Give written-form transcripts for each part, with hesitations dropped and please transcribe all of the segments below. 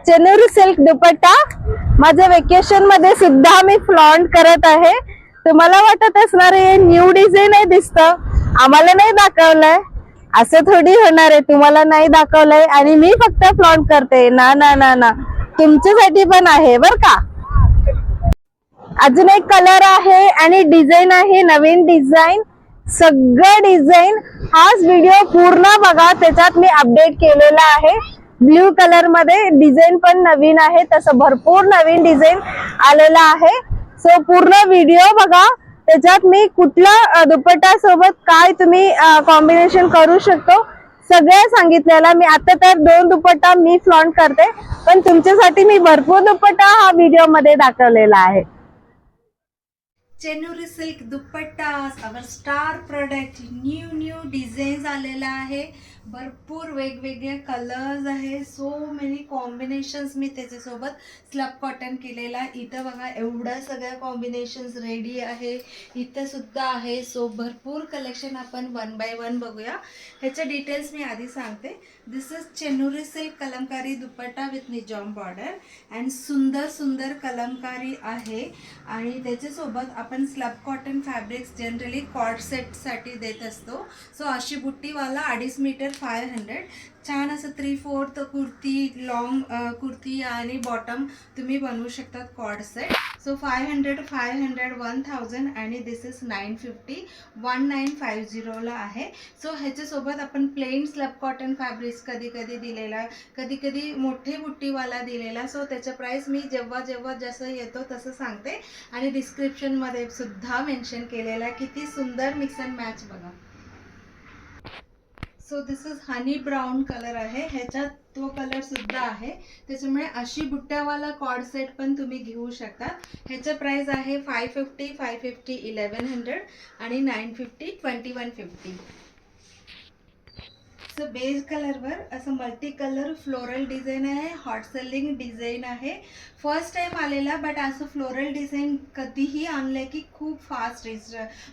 Chennai silk दुपट्टा माझ्या vacation मध्ये सुद्धा मी फ्लॉन्ट करत आहे. तुम्हाला वाटत असणार आहे न्यू डिझाइन आहे दिसतं, आम्हाला नाही दाखवलंय. असं थोडी होणार आहे, तुम्हाला नाही दाखवलंय आणि मी फक्त फ्लॉन्ट करते ना ना ना ना, तुमच्यासाठी पण आहे बर का. अजून एक कलर आहे आणि डिझाईन आहे, नवीन डिझाईन. सगळं डिझाईन हाच व्हिडिओ पूर्ण बघा, त्याच्यात मी अपडेट केलेला आहे. ब्ल्यू कलर मध्ये डिझाईन पण नवीन आहे, तसं भरपूर नवीन डिझाईन आलेला आहे. सो पूर्ण व्हिडिओ बघा, त्याच्यात मी कुठला दुपट्टा सोबत काय तुम्ही कॉम्बिनेशन करू शकतो सगळं सांगितलेलं. मी आता तर 2 दुपट्टा मी फ्लॉन्ट करते, पण तुमच्यासाठी मी भरपूर दुपट्टा हा व्हिडिओ मध्ये दाखवलेला आहे. Chennai silk dupatta our star product, new designs आलेला आहे. भरपूर वेगवेगळे कलर्स आहे, सो मेनी कॉम्बिनेशन्स मी त्याच्यासोबत स्लब कॉटन केलेला. इथं बघा एवढं सगळ्या कॉम्बिनेशन्स रेडी आहे, इथं सुद्धा आहे. सो भरपूर कलेक्शन आपण 1 बाय 1 बघूया. ह्याचे डिटेल्स मी आधी सांगते. This is Chennai silk kalamkari dupatta with Nizam border and सुंदर कलमकारी आहे. आणि त्याच्यासोबत आपण slub cotton fabrics generally cord सेटसाठी देत असतो. सो अशी बुट्टीवाला 2.5 मीटर 500, छान असं 3/4 कुर्ती, लॉंग कुर्ती आणि बॉटम तुम्ही बनवू शकतात कॉर्ड सेट. सो 500 1000 आणि दिस इज 950 1950 ला आहे. सो ह्याच्यासोबत आपण प्लेन स्लब कॉटन फॅब्रिक्स कधी कधी दिलेला, कधी कधी मोठे बुट्टीवाला दिलेला. सो त्याचं प्राईस मी जेव्हा जसं येतो तसं सांगते आणि डिस्क्रिप्शनमध्ये सुद्धा मेन्शन केलेला. किती सुंदर मिक्स अँड मॅच बघा. So this is honey brown colour आहे, ह्याच्यात तो कलर सुद्धा आहे. त्याच्यामुळे अशी बुट्ट्यावाला कॉर्ड सेट पण तुम्ही घेऊ शकता. ह्याचं प्राइस आहे 550 1100 आणि 950 2150. सो बेज कलरवर असं मल्टी कलर फ्लोरल डिझाईन आहे, हॉट सेलिंग डिझाईन आहे. फर्स्ट टाइम आलेला, बट असं फ्लोरल डिझाईन कधीही आणलं की खूप फास्ट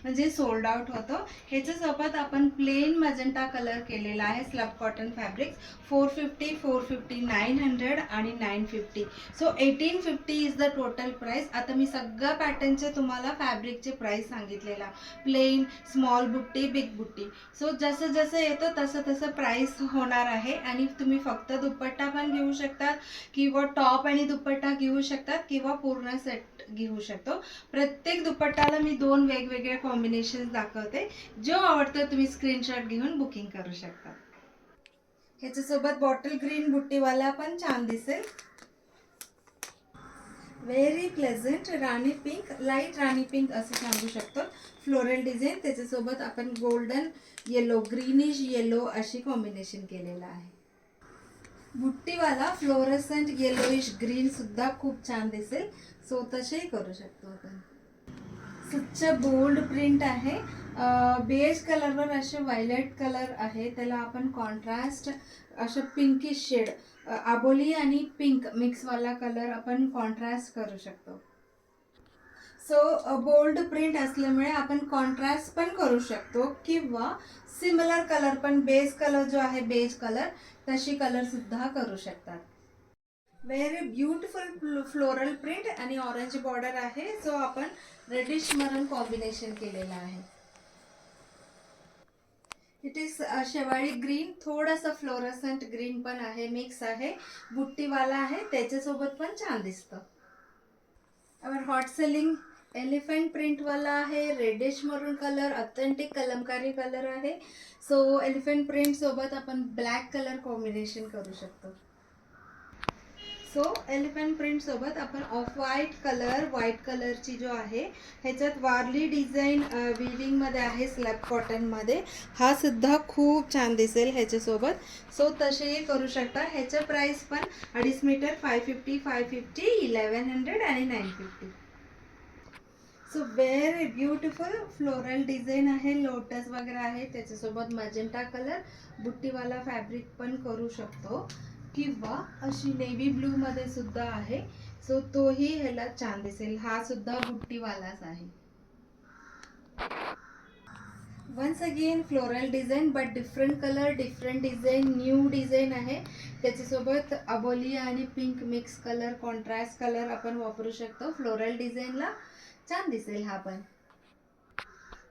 म्हणजे सोल्ड आउट होतं. ह्याच्यासोबत आपण प्लेन मजेंटा कलर केलेला आहे. स्लब कॉटन फॅब्रिक्स 450 450 900 आणि 950. So 1850 is the total price. आता मी सगळ्या पॅटर्नचे तुम्हाला फॅब्रिकचे प्राइस सांगितलेला, प्लेन, स्मॉल बुट्टी, बिग बुट्टी. सो जसं जसं येतं तसं प्राइस होणार आहे. आणि तुम्ही फक्त दुपट्टा पण घेऊ शकतात किंवा टॉप आणि दुपट्टा घेऊ शकतात किंवा पूर्ण सेट घेऊ शकतो. प्रत्येक दुपट्टाला मी 2 वेगवेगळे कॉम्बिनेशन दाखवते, जो आवडतो तुम्ही स्क्रीनशॉट घेऊन बुकिंग करू शकता. ह्याच्यासोबत बॉटल ग्रीन बुट्टीवाला पण छान दिसेल. व्हेरी प्लेझंट राणी पिंक, लाईट राणी पिंक असं सांगू शकतो. फ्लोरल डिझाईन, त्याच्यासोबत आपण गोल्डन येलो, ग्रीनिश येलो अशी कॉम्बिनेशन केलेलं आहे. बुट्टीवाला फ्लोरसंट येलोइश ग्रीन सुद्धा खूप छान दिसेल. सो तसेही करू शकतो आपण. सुच्च बोल्ड प्रिंट आहे, बेज कलरवर असे व्हायलेट कलर आहे, त्याला आपण कॉन्ट्रास्ट असं पिंकिश शेड, आबोली आणि पिंक मिक्सवाला कलर आपण कॉन्ट्रास्ट करू शकतो. सो बोल्ड प्रिंट असल्यामुळे आपण कॉन्ट्रास्ट पण करू शकतो किंवा सिमिलर कलर पण, बेस कलर जो आहे बेज कलर, तशी कलर सुद्धा करू शकतात. व्हेरी ब्युटिफुल फ्लोरल प्रिंट आणि ऑरेंज बॉर्डर आहे. जो आपण रेडिश मरून कॉम्बिनेशन केलेला आहे. इट इज शेवाळी ग्रीन, थोडासा फ्लोरसंट ग्रीन पण आहे, मिक्स आहे, बुट्टीवाला आहे, त्याच्यासोबत पण छान दिसतं. और हॉट सेलिंग एलिफंट प्रिंटवाला आहे, रेडिश मरून कलर, ऑथेंटिक कलमकारी कलर आहे. सो एलिफंट प्रिंट सोबत आपण ब्लॅक कलर कॉम्बिनेशन करू शकतो. सो एलिफंट प्रिंट सोबत आपण ऑफ व्हाईट कलर, व्हाईट कलरची जो आहे ह्याच्यात वारली डिझाईन विविंगमध्ये आहे, स्लॅब कॉटनमध्ये, हा सुद्धा खूप छान दिसेल ह्याच्यासोबत. सो तसेही करू शकता. ह्याचं प्राईस पण 2.5 मीटर 550 1100 आणि 950. So very beautiful floral design आहे, लोटस वगैरे आहे, त्याच्यासोबत मजेंटा कलर बुट्टीवाला फॅब्रिक पण करू शकतो किंवा अशी नेव्ही ब्लू मध्ये सुद्धा आहे. सो तोही ह्याला छान दिसेल. हा सुद्धा बुट्टीवालाच आहे. Once again floral design but different colour, different design, new design आहे. त्याच्यासोबत अबोली आणि pink mix colour, contrast colour आपण वापरू शकतो. फ्लोरल डिझाईनला छान दिसेल हा पण.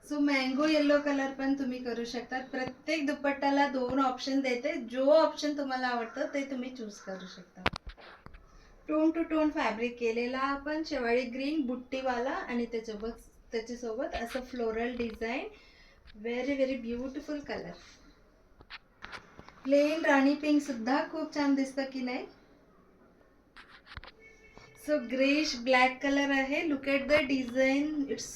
सो मँगो येलो कलर पण तुम्ही करू शकता. प्रत्येक दुपट्ट्याला 2 ऑप्शन देते. जो ऑप्शन तुम्हाला आवडतं ते तुम्ही चूज करू शकता. टोन टू टोन फॅब्रिक केलेला आपण शेवाळी ग्रीन बुट्टीवाला आणि त्याच्यासोबत असं floral design. Very very beautiful colour. Plain rani pink सुद्धा खूप छान दिसतं की नाही. सो ग्रेश ब्लॅक कलर आहे. Look at the design, it's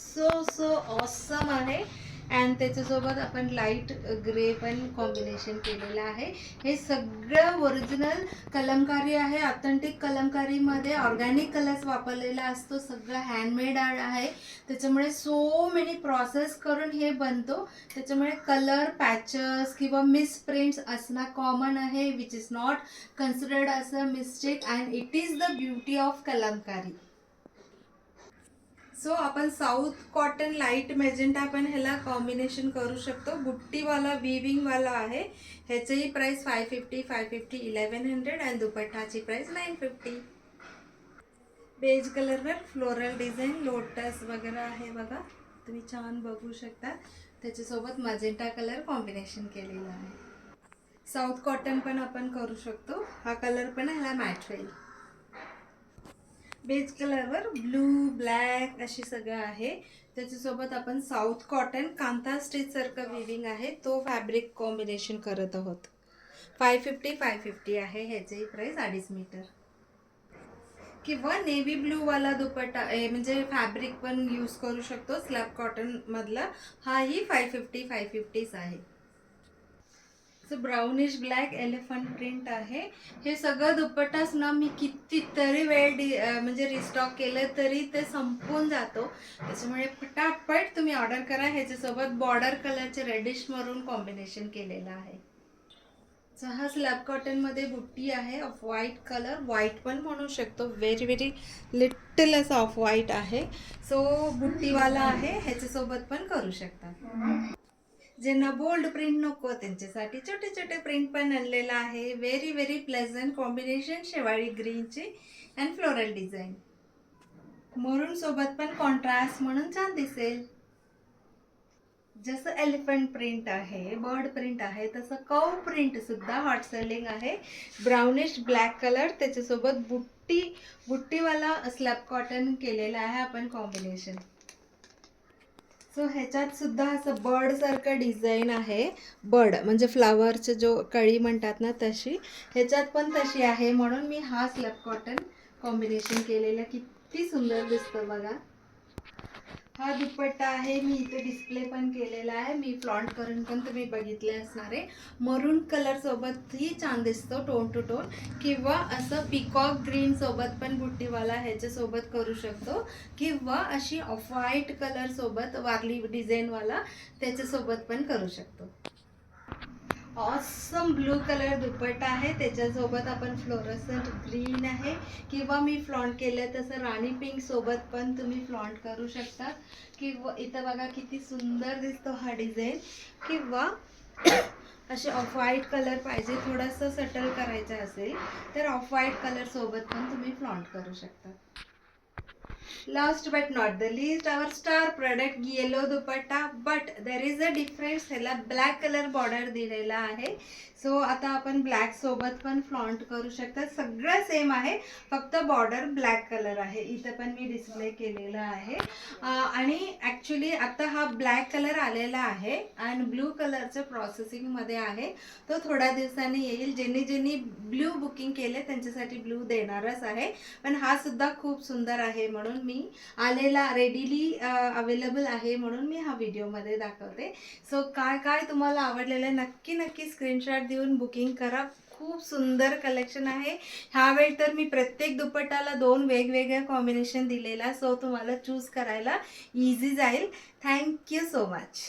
so awesome आहे. अँड त्याच्यासोबत आपण लाईट ग्रे पण कॉम्बिनेशन केलेलं आहे. हे सगळं ओरिजिनल कलमकारी आहे. ऑथेंटिक कलमकारीमध्ये ऑर्गॅनिक कलर्स वापरलेला असतो. सगळं हँडमेड आहे. त्याच्यामुळे सो मेनी प्रोसेस करून हे बनतो. त्याच्यामुळे कलर पॅचेस किंवा मिसप्रिंट्स असणं कॉमन आहे, which is not considered as a mistake and it is the beauty of Kalamkari. So आपण साऊथ कॉटन लाईट मेजेंटा पण ह्याला कॉम्बिनेशन करू शकतो. बुट्टीवाला विविंगवाला आहे. ह्याचीही प्राईस 550, 1100 आणि दुपट्टाची प्राईस 950. बेज कलरवर फ्लोरल डिझाईन, लोटस वगैरे आहे बघा, तुम्ही छान बघू शकता. त्याच्यासोबत मजेंटा कलर कॉम्बिनेशन केलेलं आहे. साऊथ कॉटन पण आपण करू शकतो. हा कलर पण ह्याला मॅच होईल. बेज कलरवर ब्लू ब्लॅक अशी सगळं आहे. त्याच्यासोबत आपण साऊथ कॉटन कांता स्टिच सारखं विविंग आहे तो फॅब्रिक कॉम्बिनेशन करत आहोत. 550 आहे. ह्याची प्राईस 2.5 मीटर. किंवा नेव्ही ब्लू वाला दुपट्टा म्हणजे फॅब्रिक पण यूज करू शकतो स्लॅब कॉटन मधला. हाही 550 आहे. So brownish black elephant print आहे. हे सगळं दुपट्टाच ना मी कितीतरी वेळ म्हणजे रिस्टॉक केलं तरी ते संपून जातो. त्याच्यामुळे फटाफट तुम्ही ऑर्डर करा. ह्याच्यासोबत बॉर्डर कलरचे रेडिश मरून कॉम्बिनेशन केलेलं आहे. सो हा स्लॅब कॉटनमध्ये बुट्टी आहे ऑफ व्हाईट कलर, व्हाईट पण म्हणू शकतो. व्हेरी व्हेरी लिटल असं ऑफ व्हाईट आहे. सो बुट्टीवाला आहे. ह्याच्यासोबत पण करू शकता. ज्यांना बोल्ड प्रिंट नको त्यांच्यासाठी छोटे छोटे प्रिंट पण आणलेला आहे. व्हेरी व्हेरी प्लेझंट कॉम्बिनेशन शेवाळी ग्रीनची अँड फ्लोरल डिझाईन. मरून सोबत पण कॉन्ट्रास्ट म्हणून छान दिसेल. जसं एलिफंट प्रिंट आहे, बर्ड प्रिंट आहे, तसं कव प्रिंट सुद्धा हॉट सेलिंग आहे. ब्राउनिश ब्लॅक कलर, त्याच्यासोबत बुट्टीवाला स्लॅब कॉटन केलेला आहे आपण कॉम्बिनेशन. सो ह्याच्यात सुद्धा असं बर्ड सारखं डिझाईन आहे. बर्ड म्हणजे फ्लावरचे जो कळी म्हणतात ना तशी, ह्याच्यात पण तशी आहे. म्हणून मी हा स्लॅब कॉटन कॉम्बिनेशन केलेला. किती सुंदर दिसतं बघा. हा दुपट्टा आहे. मी इथे डिस्प्ले पण केलेला आहे. मी फ्लॉन्ट करून पण तुम्ही बघितले असणार आहे. मरून कलर सोबतही छान दिसतो टोन टू टोन. किंवा असं पिकॉक ग्रीन सोबत पण बुट्टीवाला ह्याच्यासोबत करू शकतो. किंवा अशी ऑफ व्हाईट कलर सोबत वारली डिझाईनवाला त्याच्यासोबत पण करू शकतो. ऑसम ब्लू कलर दुपट्टा आहे. त्याच्यासोबत आपण फ्लोरोसंट ग्रीन आहे. किंवा मी फ्लॉन्ट केलं तसं राणी पिंक सोबत पण तुम्ही फ्लॉन्ट करू शकता. किंवा इथं बघा किती सुंदर दिसतो हा डिझाईन. किंवा असे ऑफ व्हाईट कलर पाहिजे, थोडंसं सटल करायचं असेल तर ऑफ व्हाईट कलर सोबत पण तुम्ही फ्लॉन्ट करू शकता. Last but not the least our star product yellow dupatta. But there is a difference. ह्याला ब्लॅक कलर बॉर्डर दिलेला आहे. सो आता आपण ब्लॅक सोबत पण फ्लॉन्ट करू शकता. सगळं सेम आहे, फक्त बॉर्डर ब्लॅक कलर आहे. इथं पण मी डिस्प्ले केलेलं आहे. आणि ॲक्च्युली आता हा ब्लॅक कलर आलेला आहे आणि ब्लू कलरचं प्रोसेसिंगमध्ये आहे. तो थोड्या दिवसांनी येईल. ज्यांनी ब्ल्यू बुकिंग केले त्यांच्यासाठी ब्लू देणारच आहे. पण हा सुद्धा खूप सुंदर आहे म्हणून मी आलेला रेडीली अवेलेबल आहे म्हणून मी हा व्हिडिओमध्ये दाखवते. सो काय काय तुम्हाला आवडलेलं नक्की स्क्रीनशॉट देऊन बुकिंग करा. खूप सुंदर कलेक्शन आहे. ह्यावेळी तर मी प्रत्येक दुपट्टाला 2 वेगवेगळ्या कॉम्बिनेशन दिलेला. सो तुम्हाला चूज करायला इझी जाईल. Thank you so much.